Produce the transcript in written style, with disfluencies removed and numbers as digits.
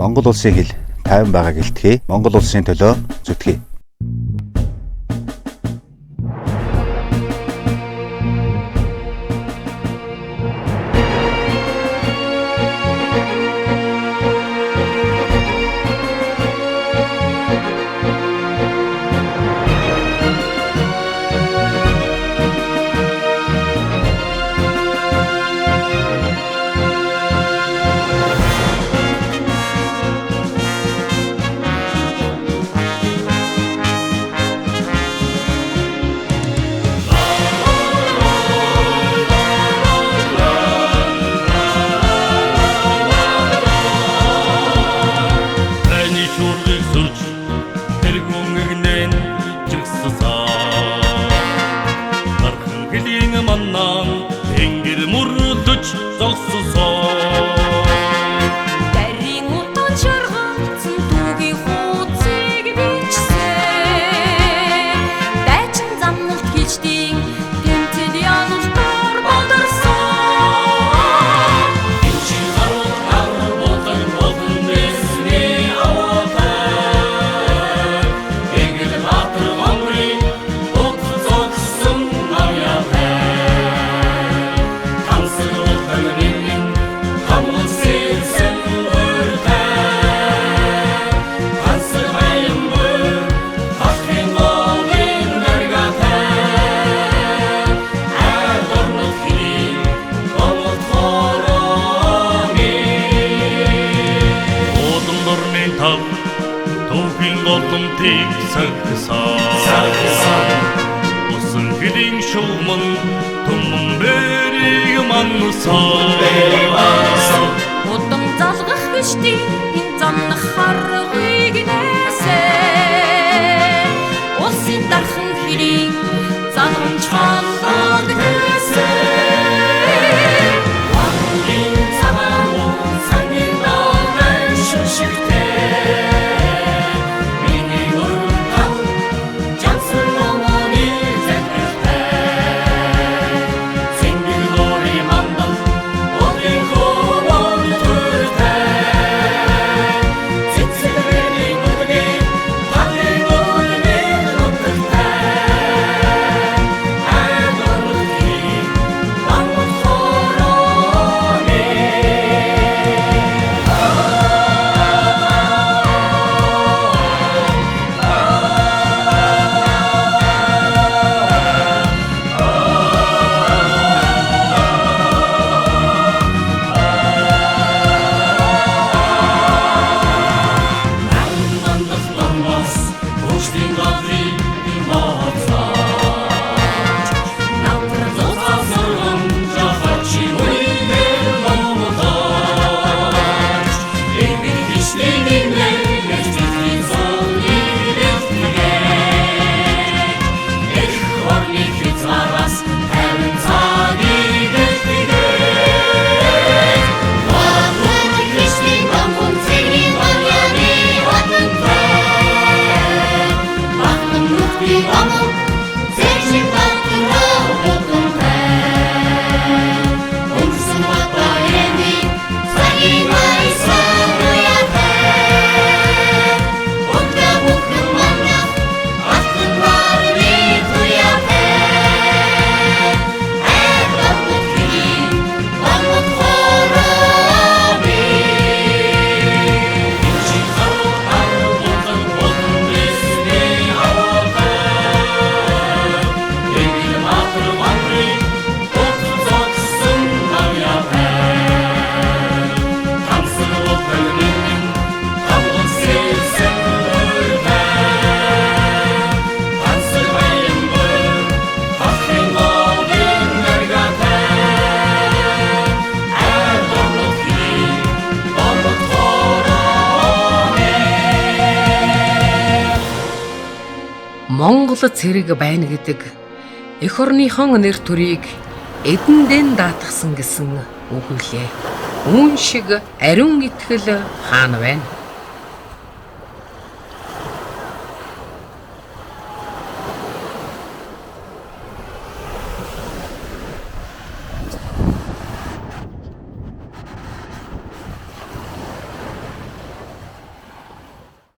Монгол улсын хэл тайван байгааг илтгэе. Монгол улсын төлөө зүтгэе. Усан гэрийн шугамн туман бэрийг мансан Удам залгах гişti энэ замнах харгыг нээсээ Улсын дархан хэрийг залгамж хандаг нээсээ Вангийн цагаан сангийн даган шүшигтэй Монгол цэрэг байна гэдэг эх орныхон нэр төрийг эдэндэн даатгсан гэсэн үг үлээ. Үүн шиг ариун итгэл хаана байна?